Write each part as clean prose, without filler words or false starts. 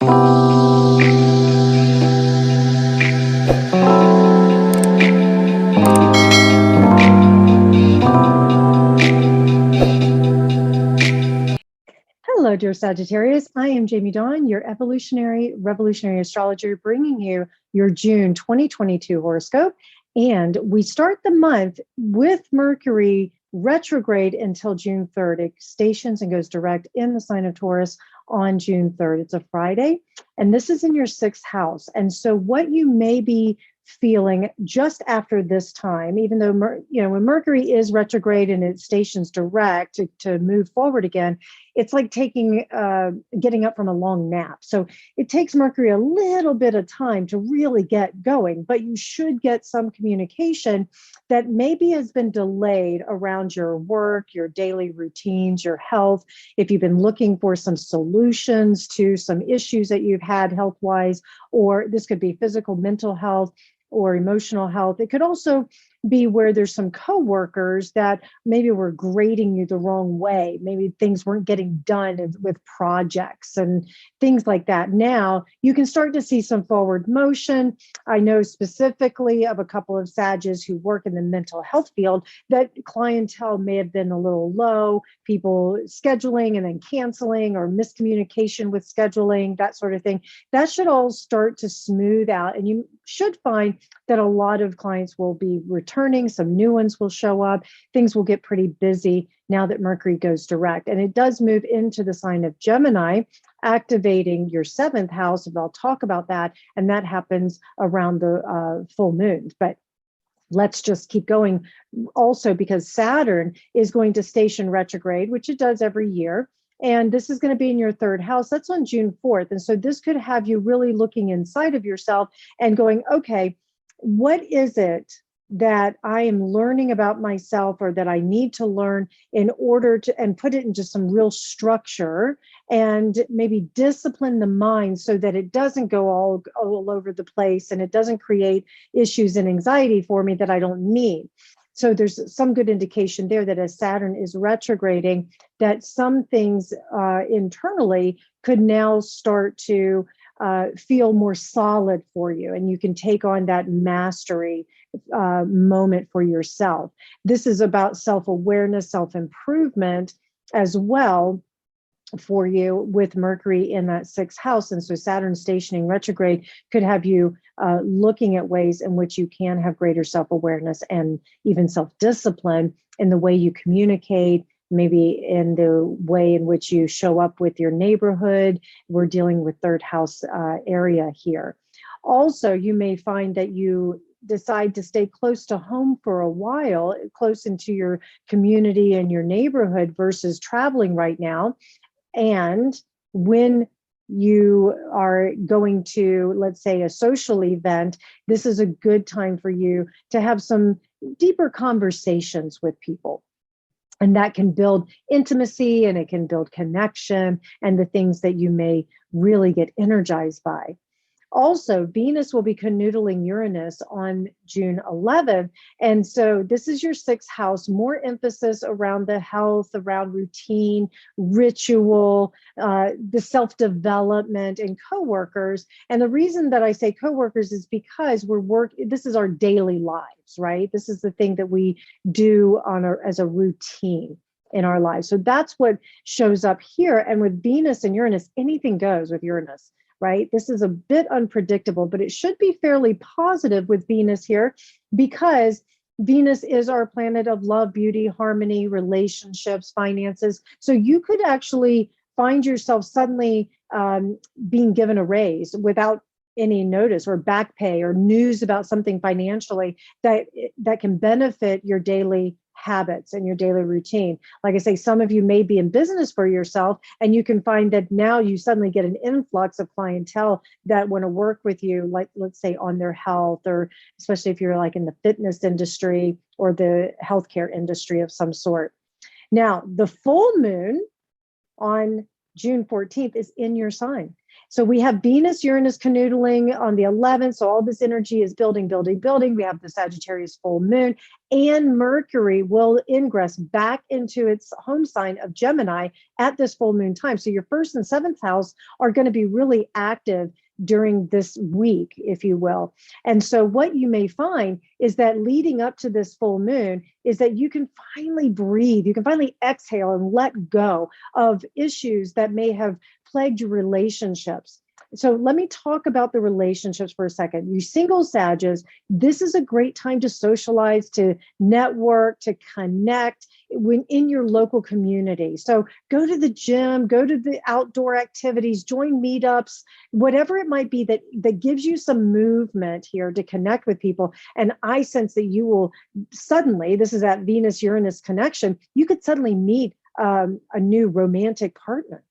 Hello, dear Sagittarius. I am Jamie Dawn, your revolutionary astrologer, bringing you your June 2022 horoscope. And we start the month with Mercury retrograde until June 3rd. It stations and goes direct in the sign of Taurus on June 3rd. It's a Friday, and this is in your sixth house. And so what you may be feeling just after this time, even though, when Mercury is retrograde and it stations direct to move forward again, it's like getting up from a long nap. So it takes Mercury a little bit of time to really get going, but you should get some communication that maybe has been delayed around your work, your daily routines, your health. If you've been looking for some solutions to some issues that you've had health-wise, or this could be physical, mental health, or emotional health. It could also be where there's some coworkers that maybe were grading you the wrong way. Maybe things weren't getting done with projects and things like that. Now you can start to see some forward motion. I know specifically of a couple of Sages who work in the mental health field that clientele may have been a little low, people scheduling and then canceling, or miscommunication with scheduling, that sort of thing. That should all start to smooth out, and you should find that a lot of clients will be returning, some new ones will show up, things will get pretty busy now that Mercury goes direct. And it does move into the sign of Gemini, activating your seventh house, and I'll talk about that, and that happens around the full moon. But let's just keep going also, because Saturn is going to station retrograde, which it does every year. And this is going to be in your third house. That's on June 4th. And so this could have you really looking inside of yourself and going, okay, what is it that I am learning about myself, or that I need to learn in order to, and put it into some real structure and maybe discipline the mind so that it doesn't go all over the place and it doesn't create issues and anxiety for me that I don't need. So there's some good indication there that as Saturn is retrograding, that some things internally could now start to feel more solid for you, and you can take on that mastery moment for yourself. This is about self-awareness, self-improvement as well for you, with Mercury in that sixth house. And so Saturn stationing retrograde could have you looking at ways in which you can have greater self-awareness and even self-discipline in the way you communicate, maybe in the way in which you show up with your neighborhood. We're dealing with third house area here. Also, you may find that you decide to stay close to home for a while, close into your community and your neighborhood versus traveling right now. And when you are going to, let's say, a social event, this is a good time for you to have some deeper conversations with people. And that can build intimacy, and it can build connection, and the things that you may really get energized by. Also, Venus will be canoodling Uranus on June 11th. And so this is your sixth house, more emphasis around the health, around routine, ritual, the self-development, and coworkers. And the reason that I say coworkers is because this is our daily lives, right? This is the thing that we do as a routine in our lives. So that's what shows up here. And with Venus and Uranus, anything goes with Uranus. Right? This is a bit unpredictable, but it should be fairly positive with Venus here, because Venus is our planet of love, beauty, harmony, relationships, finances. So you could actually find yourself suddenly being given a raise without any notice, or back pay, or news about something financially that can benefit your daily habits and your daily routine. Like I say, some of you may be in business for yourself, and you can find that now you suddenly get an influx of clientele that want to work with you, like, let's say, on their health, or especially if you're like in the fitness industry or the healthcare industry of some sort. Now, the full moon on June 14th, is in your sign. So we have Venus, Uranus canoodling on the 11th. So all this energy is building, building, building. We have the Sagittarius full moon, and Mercury will ingress back into its home sign of Gemini at this full moon time. So your first and seventh house are going to be really active during this week, if you will. And so what you may find is that leading up to this full moon is that you can finally breathe, you can finally exhale and let go of issues that may have plagued your relationships. So let me talk about the relationships for a second. You single Sages, this is a great time to socialize, to network, to connect when in your local community. So go to the gym, go to the outdoor activities, join meetups, whatever it might be that gives you some movement here to connect with people. And I sense that you will suddenly, this is that Venus-Uranus connection, you could suddenly meet a new romantic partner.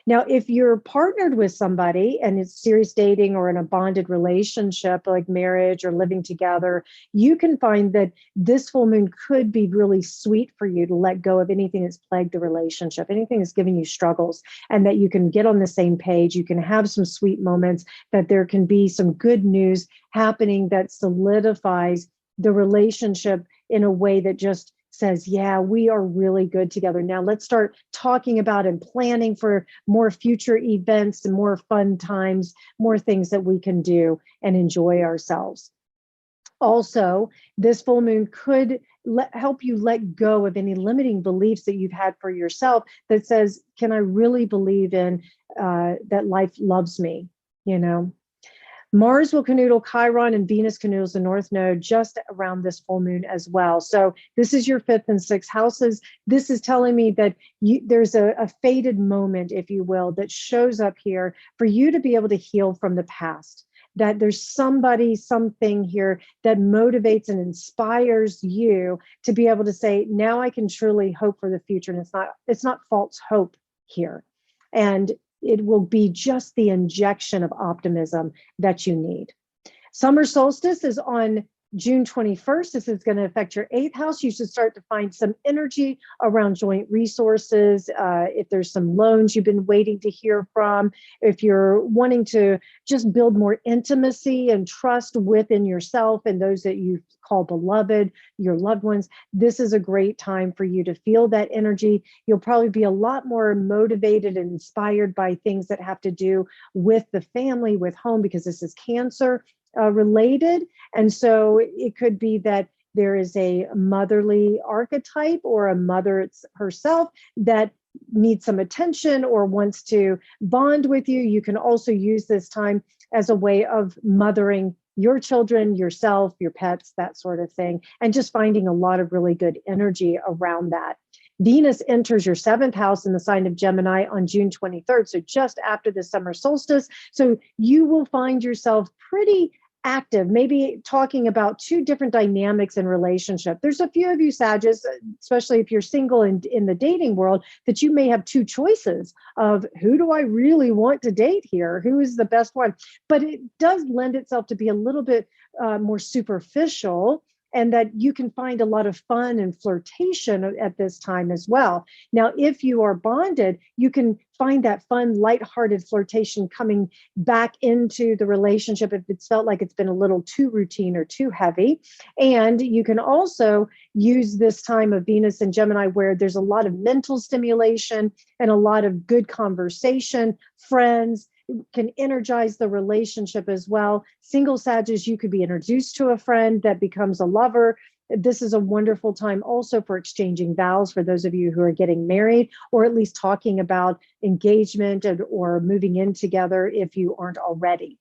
Now, if you're partnered with somebody and it's serious dating or in a bonded relationship like marriage or living together, you can find that this full moon could be really sweet for you to let go of anything that's plagued the relationship, anything that's giving you struggles, and that you can get on the same page. You can have some sweet moments, that there can be some good news happening that solidifies the relationship in a way that just says, yeah, we are really good together. Now let's start talking about and planning for more future events and more fun times, more things that we can do and enjoy ourselves. Also, this full moon could help you let go of any limiting beliefs that you've had for yourself that says, can I really believe in that life loves me, you know? Mars will canoodle Chiron, and Venus canoodles the North Node just around this full moon as well. So this is your fifth and sixth houses. This is telling me that there's a fated moment, if you will, that shows up here for you to be able to heal from the past. That there's somebody, something here that motivates and inspires you to be able to say, now I can truly hope for the future. And it's not false hope here. And it will be just the injection of optimism that you need. Summer solstice is on June 21st. This is going to affect your eighth house. You should start to find some energy around joint resources. If there's some loans you've been waiting to hear from, if you're wanting to just build more intimacy and trust within yourself and those that you call beloved, your loved ones, this is a great time for you to feel that energy. You'll probably be a lot more motivated and inspired by things that have to do with the family, with home, because this is Cancer related. And so it could be that there is a motherly archetype or a mother herself that needs some attention or wants to bond with you. You can also use this time as a way of mothering your children, yourself, your pets, that sort of thing, and just finding a lot of really good energy around that. Venus enters your seventh house in the sign of Gemini on June 23rd, so just after the summer solstice. So you will find yourself pretty active, maybe talking about two different dynamics in relationship. There's a few of you Sages, especially if you're single in the dating world, that you may have two choices of who do I really want to date here? Who is the best one? But it does lend itself to be a little bit more superficial, and that you can find a lot of fun and flirtation at this time as well. Now, if you are bonded, you can find that fun, lighthearted flirtation coming back into the relationship if it's felt like it's been a little too routine or too heavy. And you can also use this time of Venus and Gemini where there's a lot of mental stimulation and a lot of good conversation, friends, can energize the relationship as well. Single Sages, you could be introduced to a friend that becomes a lover. This is a wonderful time also for exchanging vows for those of you who are getting married, or at least talking about engagement or moving in together if you aren't already.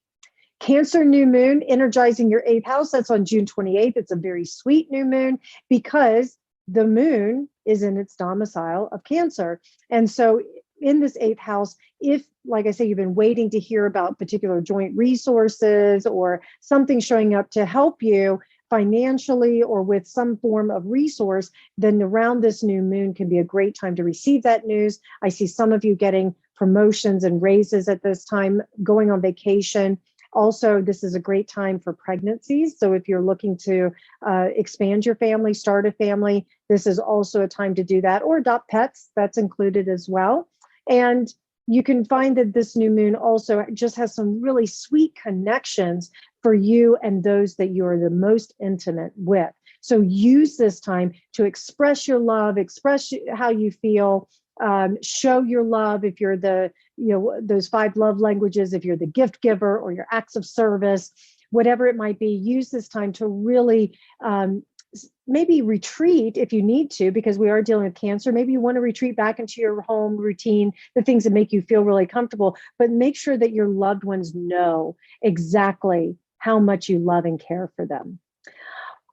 Cancer new moon energizing your eighth house. That's on June 28th. It's a very sweet new moon because the moon is in its domicile of Cancer. And so in this eighth house, if, like I say, you've been waiting to hear about particular joint resources or something showing up to help you financially or with some form of resource, then around this new moon can be a great time to receive that news. I see some of you getting promotions and raises at this time, going on vacation. Also, this is a great time for pregnancies. So if you're looking to expand your family, start a family, this is also a time to do that, or adopt pets, that's included as well. And you can find that this new moon also just has some really sweet connections for you and those that you are the most intimate with. So use this time to express your love, express how you feel, show your love if you're the, those 5 love languages, if you're the gift giver or your acts of service, whatever it might be. Use this time to really maybe retreat if you need to, because we are dealing with Cancer. Maybe you want to retreat back into your home routine, the things that make you feel really comfortable, but make sure that your loved ones know exactly how much you love and care for them.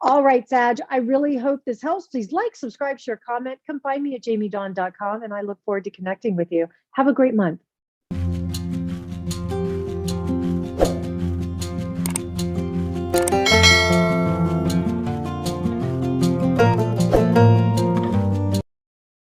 All right, Sag, I really hope this helps. Please like, subscribe, share, comment. Come find me at jamiedawn.com, and I look forward to connecting with you. Have a great month.